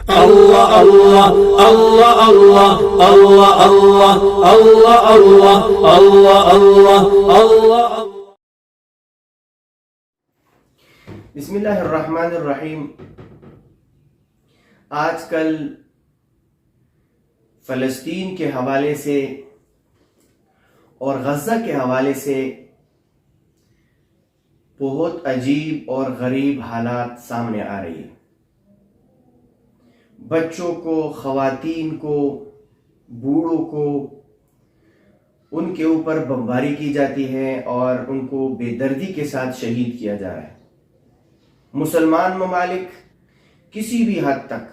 اللہ اللہ اللہ اللہ اللہ اللہ اللہ اللہ اللہ اللہ۔ بسم اللہ الرحمن الرحیم۔ آج کل فلسطین کے حوالے سے اور غزہ کے حوالے سے بہت عجیب اور غریب حالات سامنے آ رہی ہیں۔ بچوں کو، خواتین کو، بوڑھوں کو ان کے اوپر بمباری کی جاتی ہے اور ان کو بے دردی کے ساتھ شہید کیا جا رہا ہے۔ مسلمان ممالک کسی بھی حد تک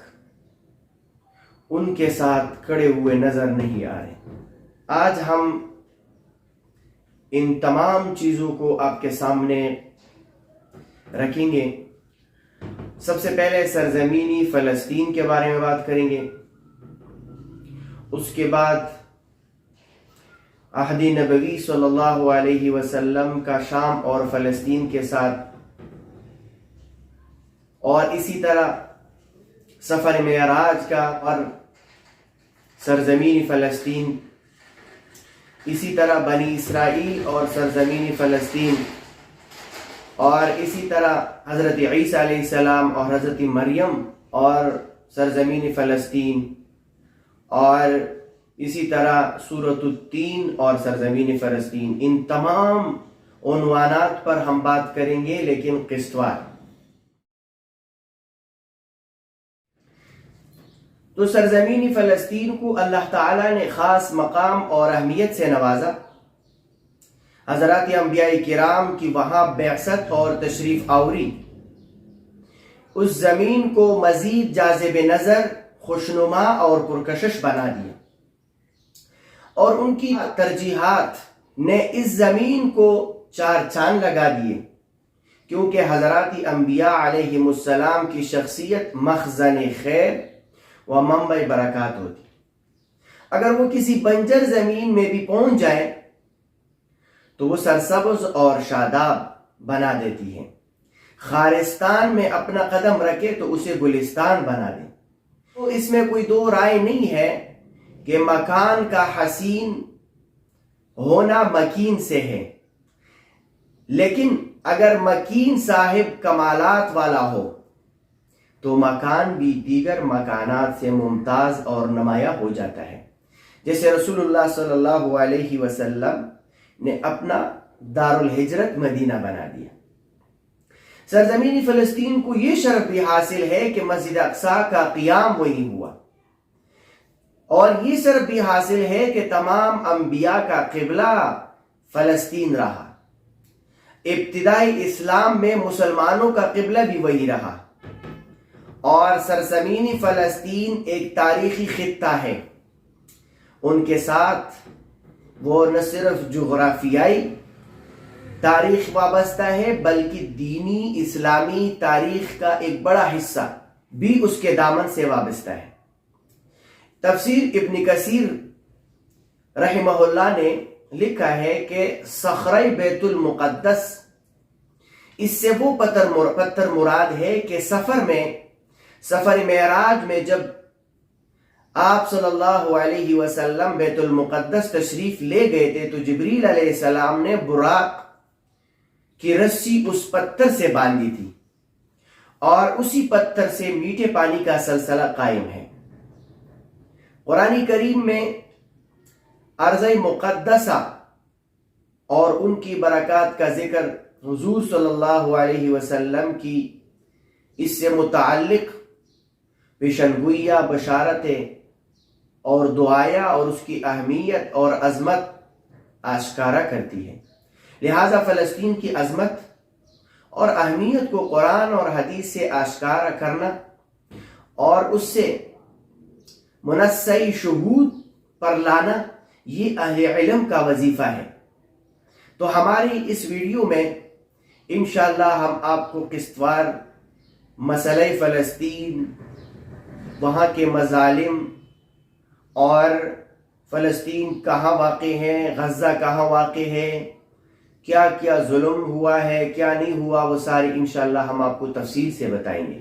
ان کے ساتھ کھڑے ہوئے نظر نہیں آ رہے۔ آج ہم ان تمام چیزوں کو آپ کے سامنے رکھیں گے۔ سب سے پہلے سرزمینی فلسطین کے بارے میں بات کریں گے، اس کے بعد عہد نبوی صلی اللہ علیہ وسلم کا شام اور فلسطین کے ساتھ، اور اسی طرح سفر معراج کا اور سرزمین فلسطین، اسی طرح بنی اسرائیل اور سرزمین فلسطین، اور اسی طرح حضرت عیسیٰ علیہ السلام اور حضرت مریم اور سرزمین فلسطین، اور اسی طرح سورۃ التین اور سرزمین فلسطین۔ ان تمام عنوانات پر ہم بات کریں گے، لیکن قسط وار۔ تو سرزمین فلسطین کو اللہ تعالیٰ نے خاص مقام اور اہمیت سے نوازا۔ حضرات انبیاء کرام کی وہاں بعثت اور تشریف آوری اس زمین کو مزید جاذب نظر، خوشنما اور پرکشش بنا دیا، اور ان کی ترجیحات نے اس زمین کو چار چاند لگا دیے، کیونکہ حضرات انبیاء علیہم السلام کی شخصیت مخزن خیر و منبع برکات ہوتی۔ اگر وہ کسی بنجر زمین میں بھی پہنچ جائیں تو وہ سرسبز اور شاداب بنا دیتی ہے۔ خارستان میں اپنا قدم رکھے تو اسے گلستان بنا دے۔ تو اس میں کوئی دو رائے نہیں ہے کہ مکان کا حسین ہونا مکین سے ہے، لیکن اگر مکین صاحب کمالات والا ہو تو مکان بھی دیگر مکانات سے ممتاز اور نمایاں ہو جاتا ہے۔ جیسے رسول اللہ صلی اللہ علیہ وسلم نے اپنا دار الہجرت مدینہ بنا دیا۔ سرزمین فلسطین کو یہ شرف بھی حاصل ہے کہ مسجد اقصی کا قیام وہی ہوا، اور یہ شرف بھی حاصل ہے کہ تمام انبیاء کا قبلہ فلسطین رہا۔ ابتدائی اسلام میں مسلمانوں کا قبلہ بھی وہی رہا، اور سرزمین فلسطین ایک تاریخی خطہ ہے۔ ان کے ساتھ وہ نہ صرف جغرافیائی تاریخ وابستہ ہے، بلکہ دینی اسلامی تاریخ کا ایک بڑا حصہ بھی اس کے دامن سے وابستہ ہے۔ تفسیر ابن کثیر رحمہ اللہ نے لکھا ہے کہ صخرہ بیت المقدس، اس سے وہ پتھر مراد ہے کہ سفر معراج میں جب آپ صلی اللہ علیہ وسلم بیت المقدس تشریف لے گئے تھے تو جبریل علیہ السلام نے براق کی رسی اس پتھر سے باندھی تھی، اور اسی پتھر سے میٹھے پانی کا سلسلہ قائم ہے۔ قرآن کریم میں ارض مقدسہ اور ان کی برکات کا ذکر حضور صلی اللہ علیہ وسلم کی اس سے متعلق پیشنگوئیاں، بشارتیں اور دعائیں اور اس کی اہمیت اور عظمت آشکارا کرتی ہے۔ لہذا فلسطین کی عظمت اور اہمیت کو قرآن اور حدیث سے آشکارا کرنا اور اس سے منصع شہود پر لانا، یہ اہل علم کا وظیفہ ہے۔ تو ہماری اس ویڈیو میں انشاءاللہ ہم آپ کو قسط وار مسئلہ فلسطین، وہاں کے مظالم، اور فلسطین کہاں واقع ہے، غزہ کہاں واقع ہے، کیا کیا ظلم ہوا ہے، کیا نہیں ہوا، وہ ساری انشاءاللہ ہم آپ کو تفصیل سے بتائیں گے۔